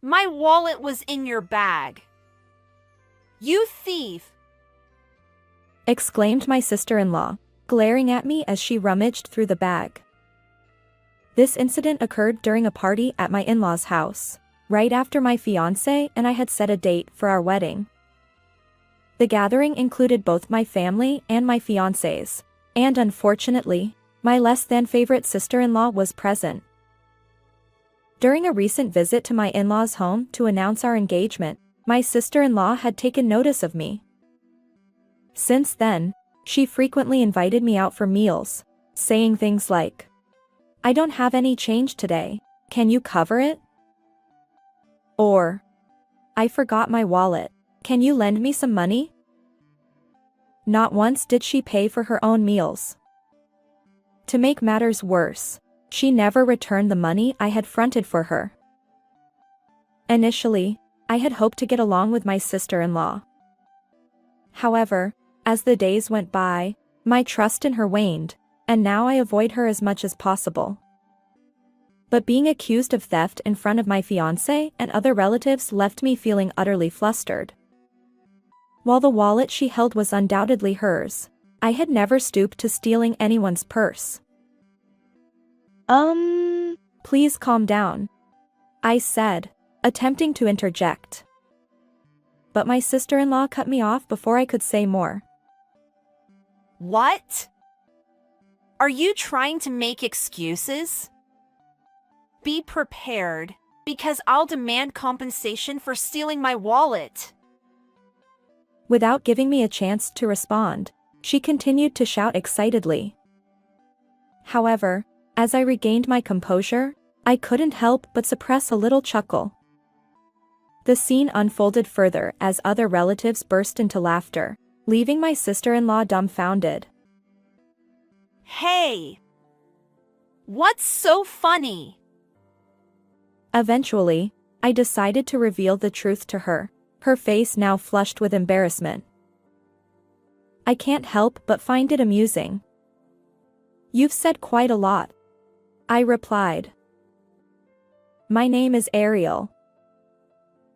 My wallet was in your bag. You thief! Exclaimed my sister-in-law, glaring at me as she rummaged through the bag. This incident occurred during a party at my in-laws' house, right after my fiancé and I had set a date for our wedding. The gathering included both my family and my fiancé's, and unfortunately, my less-than-favorite sister-in-law was present. During a recent visit to my in-laws' home to announce our engagement, my sister-in-law had taken notice of me. Since then, she frequently invited me out for meals, saying things like, "I don't have any change today, can you cover it?" Or, "I forgot my wallet, can you lend me some money?" Not once did she pay for her own meals. To make matters worse, she never returned the money I had fronted for her. Initially, I had hoped to get along with my sister-in-law. However, as the days went by, my trust in her waned, and now I avoid her as much as possible. But being accused of theft in front of my fiancé and other relatives left me feeling utterly flustered. While the wallet she held was undoubtedly hers, I had never stooped to stealing anyone's purse. Please calm down," I said, attempting to interject. But my sister-in-law cut me off before I could say more. What? Are you trying to make excuses? Be prepared, because I'll demand compensation for stealing my wallet. Without giving me a chance to respond, she continued to shout excitedly. However, as I regained my composure, I couldn't help but suppress a little chuckle. The scene unfolded further as other relatives burst into laughter, leaving my sister-in-law dumbfounded. Hey! What's so funny? Eventually, I decided to reveal the truth to her, her face now flushed with embarrassment. "I can't help but find it amusing." "You've said quite a lot," I replied. "My name is Ariel.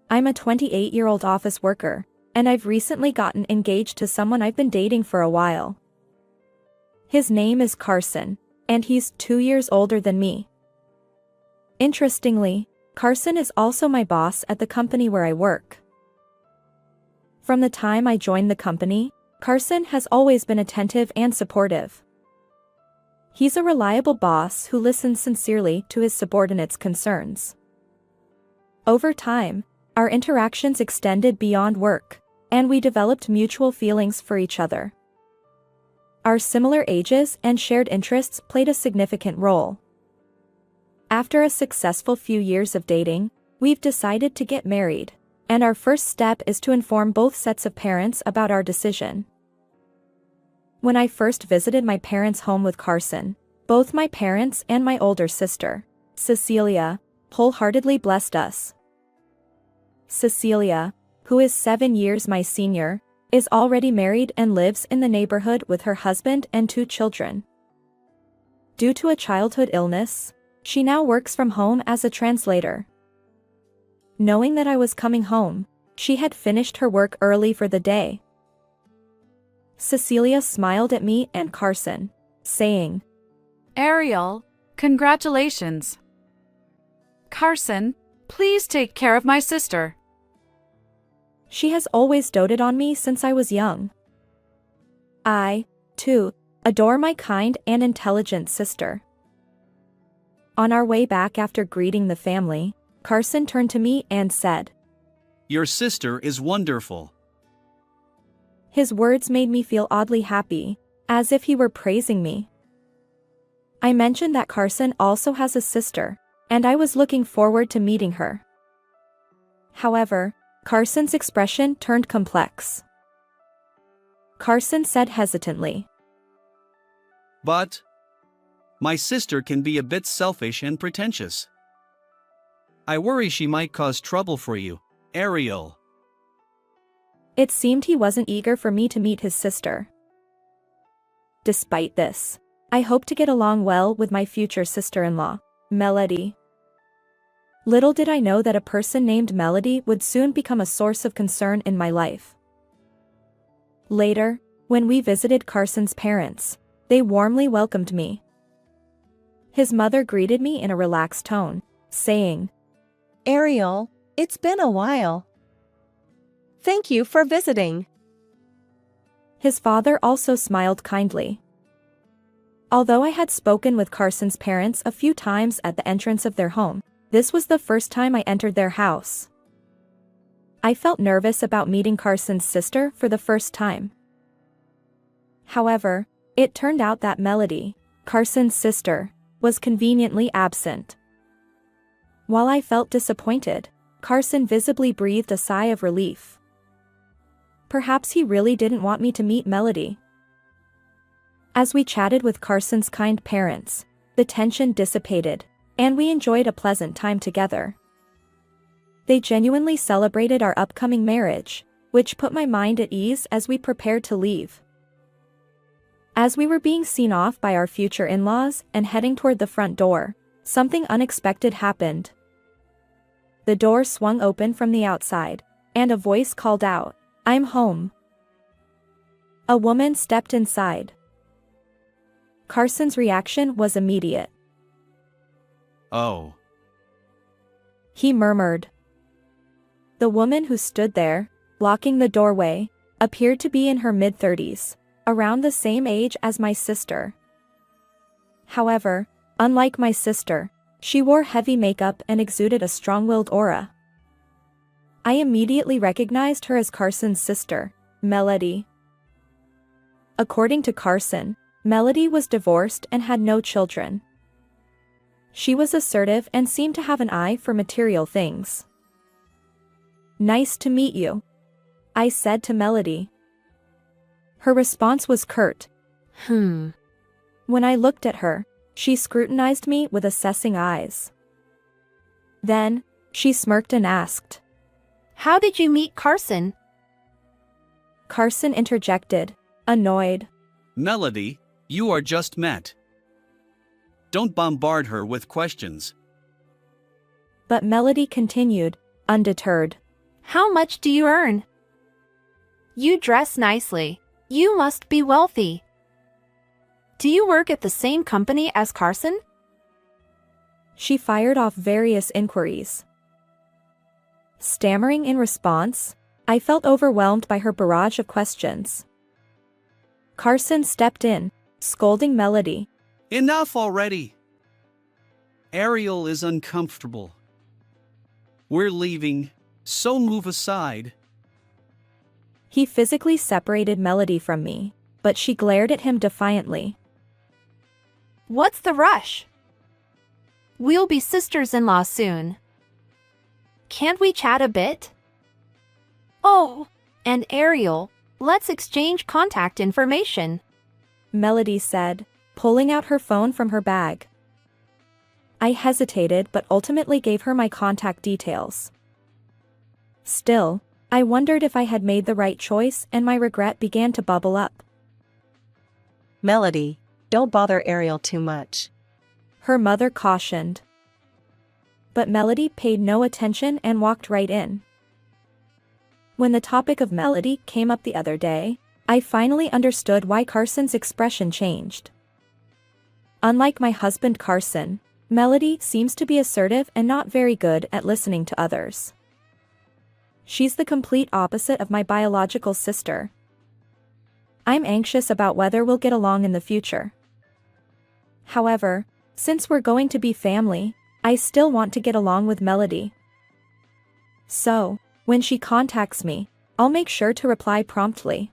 I'm a 28-year-old office worker, and I've recently gotten engaged to someone I've been dating for a while. His name is Carson, and he's 2 years older than me. Interestingly, Carson is also my boss at the company where I work. From the time I joined the company, Carson has always been attentive and supportive. He's a reliable boss who listens sincerely to his subordinates' concerns. Over time, our interactions extended beyond work, and we developed mutual feelings for each other. Our similar ages and shared interests played a significant role. After a successful few years of dating, we've decided to get married, and our first step is to inform both sets of parents about our decision. When I first visited my parents' home with Carson, both my parents and my older sister, Cecilia, wholeheartedly blessed us. Cecilia, who is 7 years my senior, is already married and lives in the neighborhood with her husband and 2 children. Due to a childhood illness, she now works from home as a translator. Knowing that I was coming home, she had finished her work early for the day. Cecilia smiled at me and Carson, saying, "Ariel, congratulations. Carson, please take care of my sister." She has always doted on me since I was young. I, too, adore my kind and intelligent sister. On our way back after greeting the family, Carson turned to me and said, "Your sister is wonderful." His words made me feel oddly happy, as if he were praising me. I mentioned that Carson also has a sister, and I was looking forward to meeting her. However, Carson's expression turned complex. Carson said hesitantly, "But my sister can be a bit selfish and pretentious. I worry she might cause trouble for you, Ariel." It seemed he wasn't eager for me to meet his sister. Despite this, I hope to get along well with my future sister-in-law, Melody. Little did I know that a person named Melody would soon become a source of concern in my life. Later, when we visited Carson's parents, they warmly welcomed me. His mother greeted me in a relaxed tone, saying, Ariel, it's been a while. Thank you for visiting. His father also smiled kindly. Although I had spoken with Carson's parents a few times at the entrance of their home, this was the first time I entered their house. I felt nervous about meeting Carson's sister for the first time. However, it turned out that Melody, Carson's sister, was conveniently absent. While I felt disappointed, Carson visibly breathed a sigh of relief. Perhaps he really didn't want me to meet Melody. As we chatted with Carson's kind parents, the tension dissipated, and we enjoyed a pleasant time together. They genuinely celebrated our upcoming marriage, which put my mind at ease as we prepared to leave. As we were being seen off by our future in-laws and heading toward the front door, something unexpected happened. The door swung open from the outside, and a voice called out, "I'm home." A woman stepped inside. Carson's reaction was immediate. Oh. He murmured. The woman who stood there, blocking the doorway, appeared to be in her mid-30s, around the same age as my sister. However, unlike my sister, she wore heavy makeup and exuded a strong-willed aura. I immediately recognized her as Carson's sister, Melody. According to Carson, Melody was divorced and had no children. She was assertive and seemed to have an eye for material things. "Nice to meet you," I said to Melody. Her response was curt. When I looked at her, she scrutinized me with assessing eyes. Then, she smirked and asked, How did you meet Carson? Carson interjected, annoyed. Melody, you are just met. Don't bombard her with questions. But Melody continued, undeterred. How much do you earn? You dress nicely. You must be wealthy. Do you work at the same company as Carson? She fired off various inquiries. Stammering in response, I felt overwhelmed by her barrage of questions. Carson stepped in, scolding Melody. Enough already. Ariel is uncomfortable. We're leaving, so move aside. He physically separated Melody from me, but she glared at him defiantly. What's the rush? We'll be sisters-in-law soon. Can't we chat a bit? Oh, and Ariel, let's exchange contact information, Melody said, pulling out her phone from her bag. I hesitated but ultimately gave her my contact details. Still, I wondered if I had made the right choice and my regret began to bubble up. Melody, don't bother Ariel too much, her mother cautioned. But Melody paid no attention and walked right in. When the topic of Melody came up the other day, I finally understood why Carson's expression changed. Unlike my husband Carson, Melody seems to be assertive and not very good at listening to others. She's the complete opposite of my biological sister. I'm anxious about whether we'll get along in the future. However, since we're going to be family, I still want to get along with Melody. So, when she contacts me, I'll make sure to reply promptly.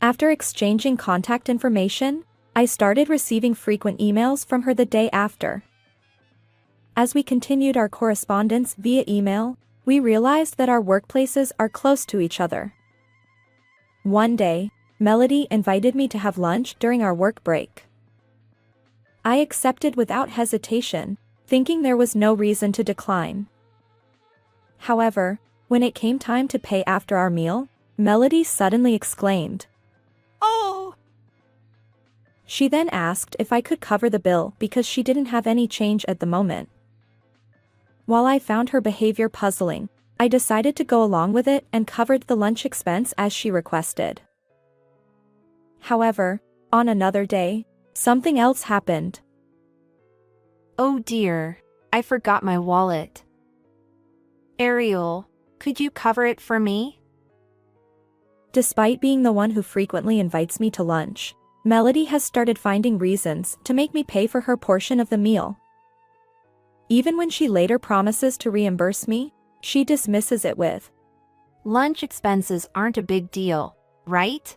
After exchanging contact information, I started receiving frequent emails from her the day after. As we continued our correspondence via email, we realized that our workplaces are close to each other. One day, Melody invited me to have lunch during our work break. I accepted without hesitation, thinking there was no reason to decline. However, when it came time to pay after our meal, Melody suddenly exclaimed, Oh! She then asked if I could cover the bill because she didn't have any change at the moment. While I found her behavior puzzling, I decided to go along with it and covered the lunch expense as she requested. However, on another day, something else happened. Oh dear, I forgot my wallet. Ariel, could you cover it for me? Despite being the one who frequently invites me to lunch, Melody has started finding reasons to make me pay for her portion of the meal. Even when she later promises to reimburse me, she dismisses it with, Lunch expenses aren't a big deal, right?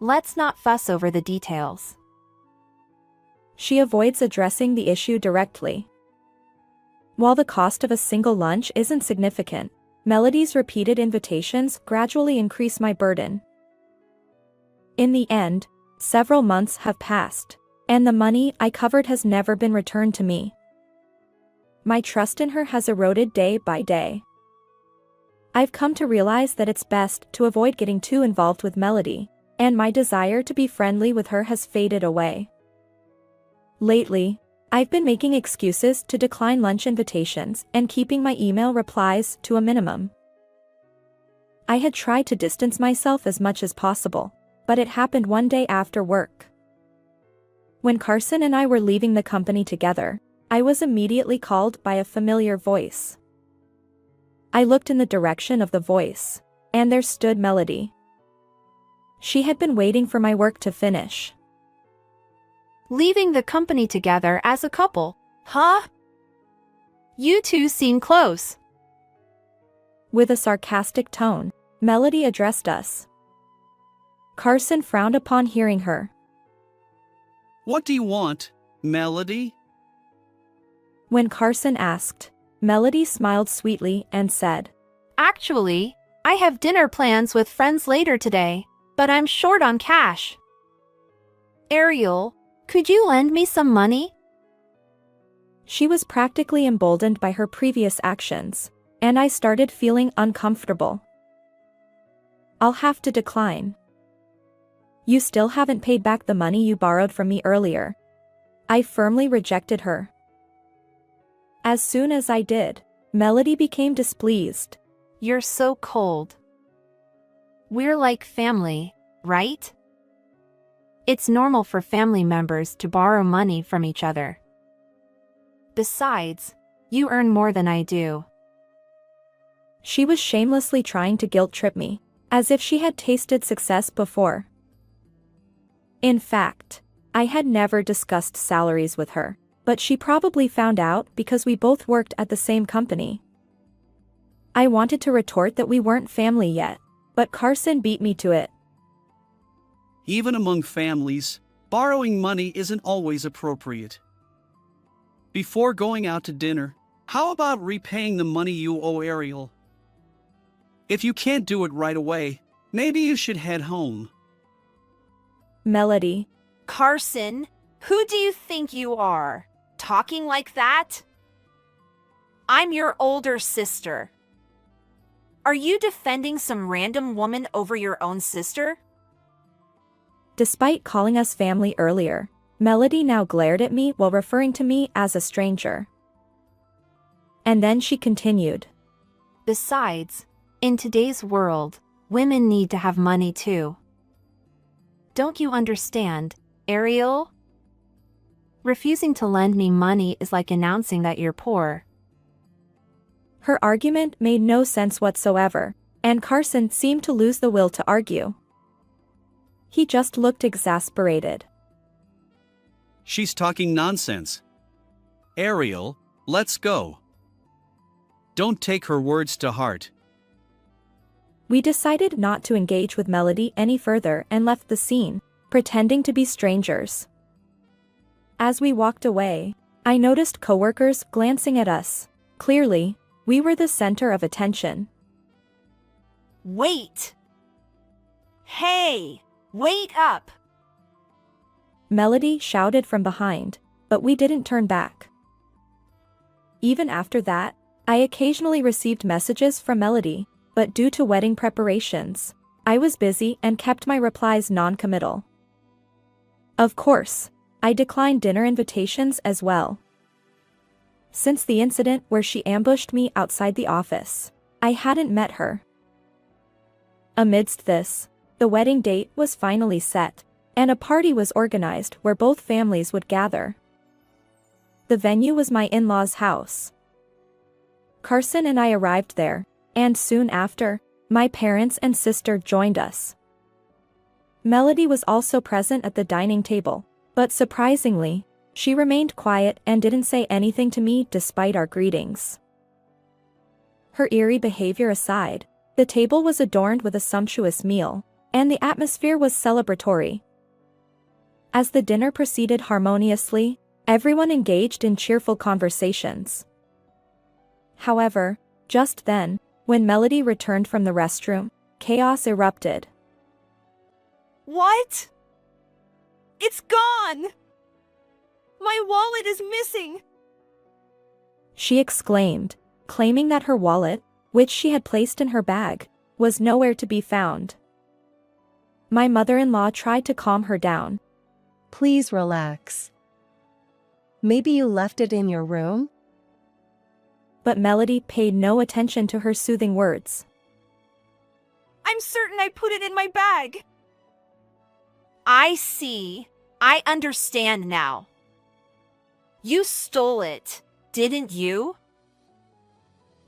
Let's not fuss over the details. She avoids addressing the issue directly. While the cost of a single lunch isn't significant, Melody's repeated invitations gradually increase my burden. In the end, several months have passed, and the money I covered has never been returned to me. My trust in her has eroded day by day. I've come to realize that it's best to avoid getting too involved with Melody, and my desire to be friendly with her has faded away. Lately, I've been making excuses to decline lunch invitations and keeping my email replies to a minimum. I had tried to distance myself as much as possible, but it happened one day after work. When Carson and I were leaving the company together, I was immediately called by a familiar voice. I looked in the direction of the voice, and there stood Melody. She had been waiting for my work to finish. Leaving the company together as a couple, huh? You two seem close. With a sarcastic tone, Melody addressed us. Carson frowned upon hearing her. What do you want, Melody? When Carson asked, Melody smiled sweetly and said, Actually, I have dinner plans with friends later today, but I'm short on cash. Ariel, could you lend me some money? She was practically emboldened by her previous actions, and I started feeling uncomfortable. I'll have to decline. You still haven't paid back the money you borrowed from me earlier. I firmly rejected her. As soon as I did, Melody became displeased. You're so cold. We're like family, right? It's normal for family members to borrow money from each other. Besides, you earn more than I do. She was shamelessly trying to guilt-trip me, as if she had tasted success before. In fact, I had never discussed salaries with her, but she probably found out because we both worked at the same company. I wanted to retort that we weren't family yet, but Carson beat me to it. Even among families, borrowing money isn't always appropriate. Before going out to dinner, how about repaying the money you owe Ariel? If you can't do it right away, maybe you should head home. Melody. Carson, who do you think you are? Talking like that? I'm your older sister. Are you defending some random woman over your own sister? Despite calling us family earlier, Melody now glared at me while referring to me as a stranger. And then she continued. Besides, in today's world, women need to have money too. Don't you understand, Ariel? Refusing to lend me money is like announcing that you're poor. Her argument made no sense whatsoever, and Carson seemed to lose the will to argue. He just looked exasperated. She's talking nonsense. Ariel, let's go. Don't take her words to heart. We decided not to engage with Melody any further and left the scene, pretending to be strangers. As we walked away, I noticed coworkers glancing at us. Clearly, we were the center of attention. Wait! Hey! Wait up! Melody shouted from behind, but we didn't turn back. Even after that, I occasionally received messages from Melody, but due to wedding preparations, I was busy and kept my replies non-committal. Of course, I declined dinner invitations as well. Since the incident where she ambushed me outside the office, I hadn't met her. Amidst this, the wedding date was finally set, and a party was organized where both families would gather. The venue was my in-laws' house. Carson and I arrived there, and soon after, my parents and sister joined us. Melody was also present at the dining table, but surprisingly, she remained quiet and didn't say anything to me despite our greetings. Her eerie behavior aside, the table was adorned with a sumptuous meal, and the atmosphere was celebratory. As the dinner proceeded harmoniously, everyone engaged in cheerful conversations. However, just then, when Melody returned from the restroom, chaos erupted. What? It's gone! My wallet is missing! She exclaimed, claiming that her wallet, which she had placed in her bag, was nowhere to be found. My mother-in-law tried to calm her down. Please relax. Maybe you left it in your room? But Melody paid no attention to her soothing words. I'm certain I put it in my bag. I see. I understand now. You stole it, didn't you?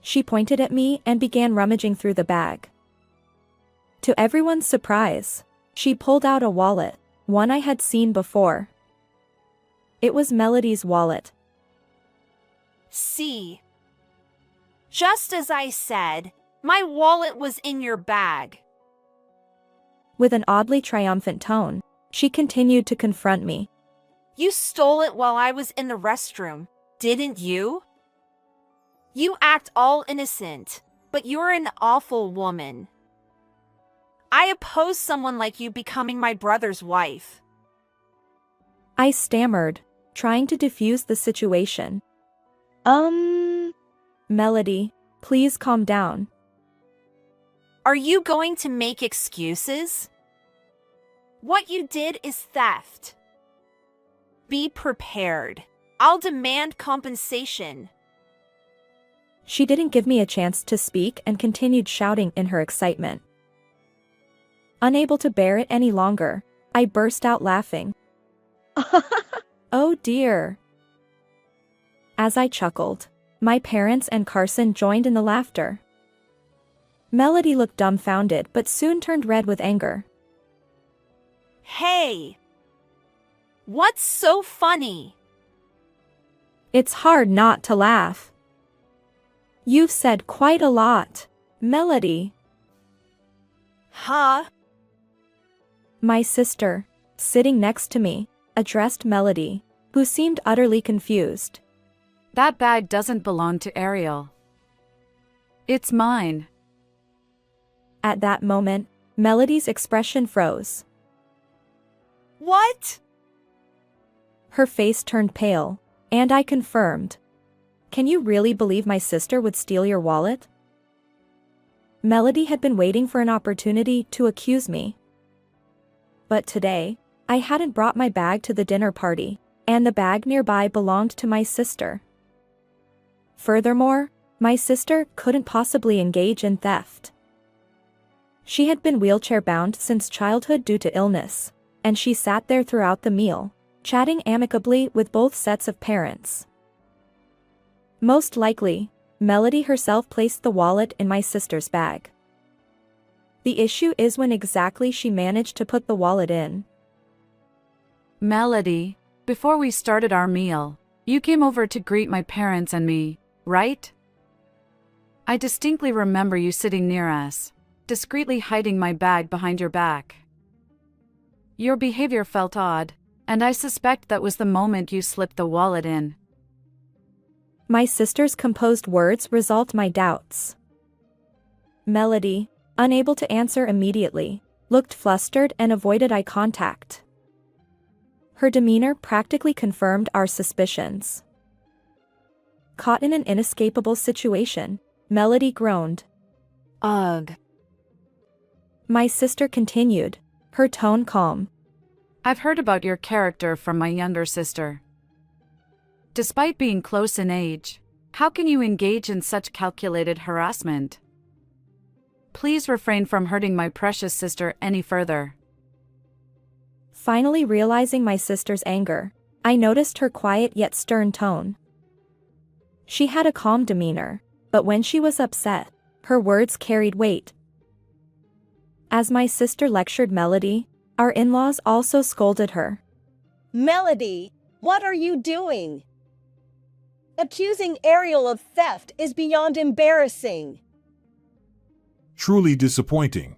She pointed at me and began rummaging through the bag. To everyone's surprise, she pulled out a wallet, one I had seen before. It was Melody's wallet. See. Just as I said, my wallet was in your bag. With an oddly triumphant tone, she continued to confront me. You stole it while I was in the restroom, didn't you? You act all innocent, but you're an awful woman. I oppose someone like you becoming my brother's wife. I stammered, trying to defuse the situation. Melody, please calm down. Are you going to make excuses? What you did is theft. Be prepared. I'll demand compensation. She didn't give me a chance to speak and continued shouting in her excitement. Unable to bear it any longer, I burst out laughing. Oh dear. As I chuckled, my parents and Carson joined in the laughter. Melody looked dumbfounded but soon turned red with anger. Hey! What's so funny? It's hard not to laugh. You've said quite a lot, Melody. Huh? My sister, sitting next to me, addressed Melody, who seemed utterly confused. That bag doesn't belong to Ariel. It's mine. At that moment, Melody's expression froze. What? Her face turned pale, and I confirmed. Can you really believe my sister would steal your wallet? Melody had been waiting for an opportunity to accuse me. But today, I hadn't brought my bag to the dinner party, and the bag nearby belonged to my sister. Furthermore, my sister couldn't possibly engage in theft. She had been wheelchair-bound since childhood due to illness, and she sat there throughout the meal, chatting amicably with both sets of parents. Most likely, Melody herself placed the wallet in my sister's bag. The issue is when exactly she managed to put the wallet in. Melody, before we started our meal, you came over to greet my parents and me, right? I distinctly remember you sitting near us, discreetly hiding my bag behind your back. Your behavior felt odd, and I suspect that was the moment you slipped the wallet in. My sister's composed words resolved my doubts. Melody, unable to answer immediately, looked flustered and avoided eye contact. Her demeanor practically confirmed our suspicions. Caught in an inescapable situation, Melody groaned. Ugh. My sister continued, her tone calm. I've heard about your character from my younger sister. Despite being close in age, how can you engage in such calculated harassment? Please refrain from hurting my precious sister any further. Finally realizing my sister's anger, I noticed her quiet yet stern tone. She had a calm demeanor, but when she was upset, her words carried weight. As my sister lectured Melody, our in-laws also scolded her. Melody, what are you doing? Accusing Ariel of theft is beyond embarrassing. Truly disappointing.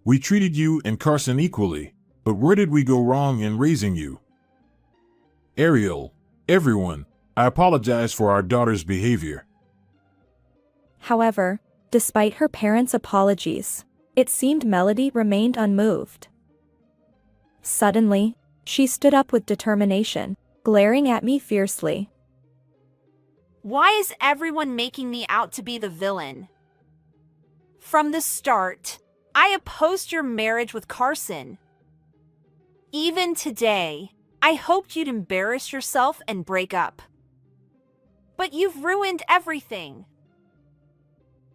We treated you and Carson equally, but where did we go wrong in raising you? Ariel, everyone, I apologize for our daughter's behavior. However, despite her parents' apologies, it seemed Melody remained unmoved. Suddenly, she stood up with determination, glaring at me fiercely. Why is everyone making me out to be the villain? From the start, I opposed your marriage with Carson. Even today, I hoped you'd embarrass yourself and break up. But you've ruined everything.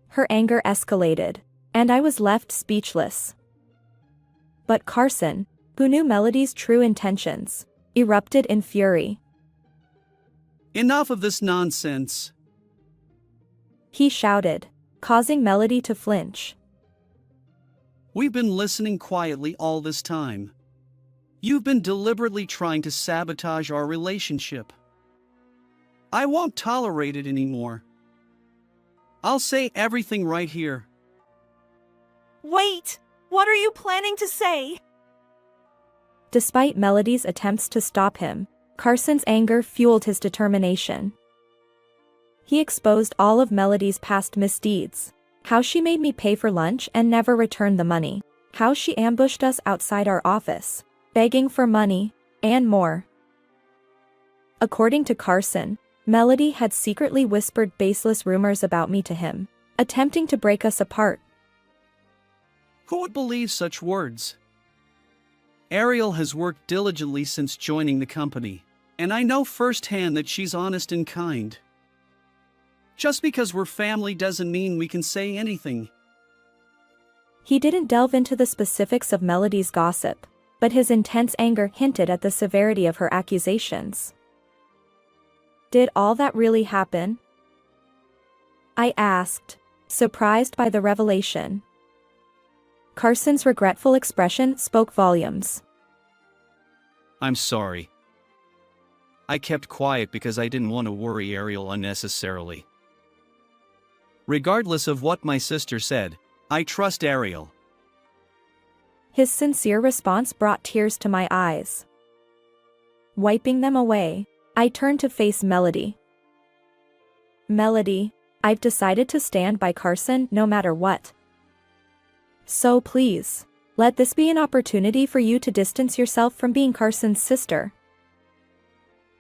Her anger escalated, and I was left speechless. But Carson, who knew Melody's true intentions, erupted in fury. Enough of this nonsense. He shouted, causing Melody to flinch. We've been listening quietly all this time. You've been deliberately trying to sabotage our relationship. I won't tolerate it anymore. I'll say everything right here. Wait, what are you planning to say? Despite Melody's attempts to stop him, Carson's anger fueled his determination. He exposed all of Melody's past misdeeds. How she made me pay for lunch and never returned the money. How she ambushed us outside our office, begging for money, and more. According to Carson, Melody had secretly whispered baseless rumors about me to him, attempting to break us apart. Who would believe such words? Ariel has worked diligently since joining the company, and I know firsthand that she's honest and kind. Just because we're family doesn't mean we can say anything. He didn't delve into the specifics of Melody's gossip, but his intense anger hinted at the severity of her accusations. Did all that really happen? I asked, surprised by the revelation. Carson's regretful expression spoke volumes. I'm sorry. I kept quiet because I didn't want to worry Ariel unnecessarily. Regardless of what my sister said, I trust Ariel. His sincere response brought tears to my eyes. Wiping them away, I turned to face Melody. Melody, I've decided to stand by Carson no matter what. So please, let this be an opportunity for you to distance yourself from being Carson's sister.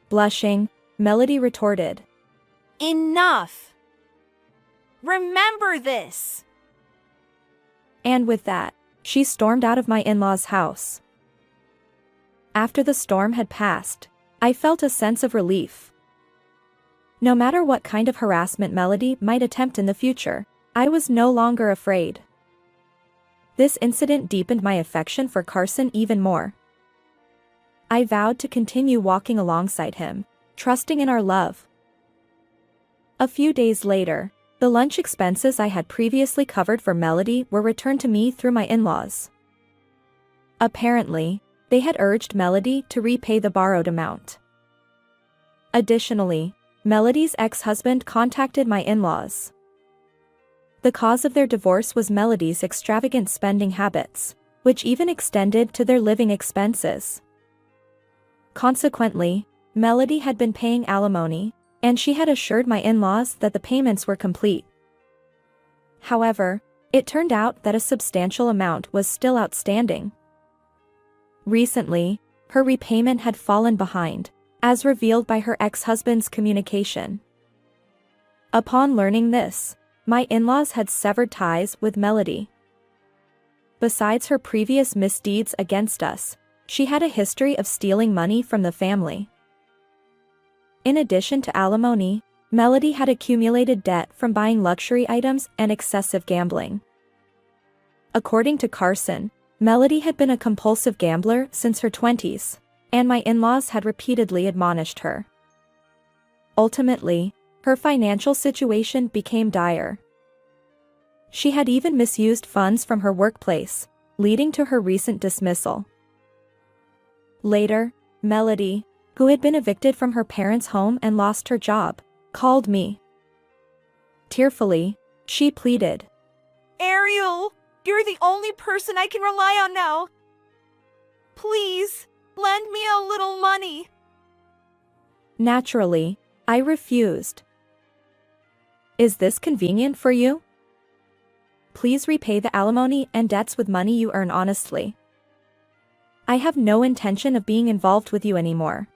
Blushing, Melody retorted. Enough! Remember this! And with that, she stormed out of my in-laws' house. After the storm had passed, I felt a sense of relief. No matter what kind of harassment Melody might attempt in the future, I was no longer afraid. This incident deepened my affection for Carson even more. I vowed to continue walking alongside him, trusting in our love. A few days later, the lunch expenses I had previously covered for Melody were returned to me through my in-laws. Apparently, they had urged Melody to repay the borrowed amount. Additionally, Melody's ex-husband contacted my in-laws. The cause of their divorce was Melody's extravagant spending habits, which even extended to their living expenses. Consequently, Melody had been paying alimony, and she had assured my in-laws that the payments were complete. However, it turned out that a substantial amount was still outstanding. Recently, her repayment had fallen behind, as revealed by her ex-husband's communication. Upon learning this, my in-laws had severed ties with Melody. Besides her previous misdeeds against us, she had a history of stealing money from the family. In addition to alimony, Melody had accumulated debt from buying luxury items and excessive gambling. According to Carson, Melody had been a compulsive gambler since her 20s, and my in-laws had repeatedly admonished her. Ultimately, her financial situation became dire. She had even misused funds from her workplace, leading to her recent dismissal. Later, Melody, who had been evicted from her parents' home and lost her job, called me. Tearfully, she pleaded, Ariel, you're the only person I can rely on now. Please, lend me a little money. Naturally, I refused. Is this convenient for you? Please repay the alimony and debts with money you earn honestly. I have no intention of being involved with you anymore.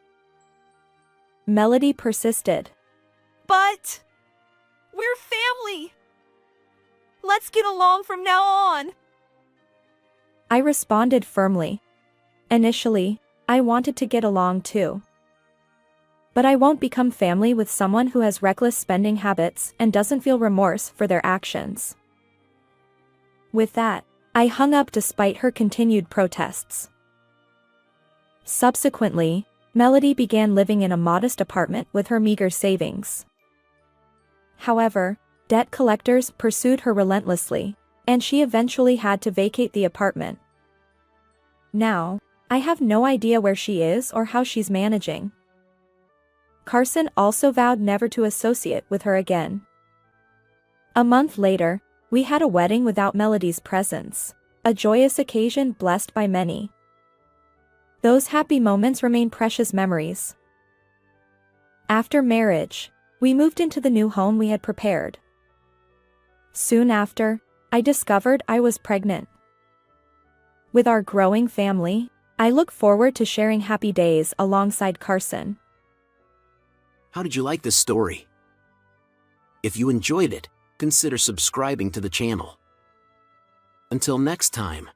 Melody persisted. But we're family. Let's get along from now on. I responded firmly. Initially, I wanted to get along too. But I won't become family with someone who has reckless spending habits and doesn't feel remorse for their actions. With that, I hung up despite her continued protests. Subsequently, Melody began living in a modest apartment with her meager savings. However, debt collectors pursued her relentlessly, and she eventually had to vacate the apartment. Now, I have no idea where she is or how she's managing. Carson also vowed never to associate with her again. A month later, we had a wedding without Melody's presence, a joyous occasion blessed by many. Those happy moments remain precious memories. After marriage, we moved into the new home we had prepared. Soon after, I discovered I was pregnant. With our growing family, I look forward to sharing happy days alongside Carson. How did you like this story? If you enjoyed it, consider subscribing to the channel. Until next time.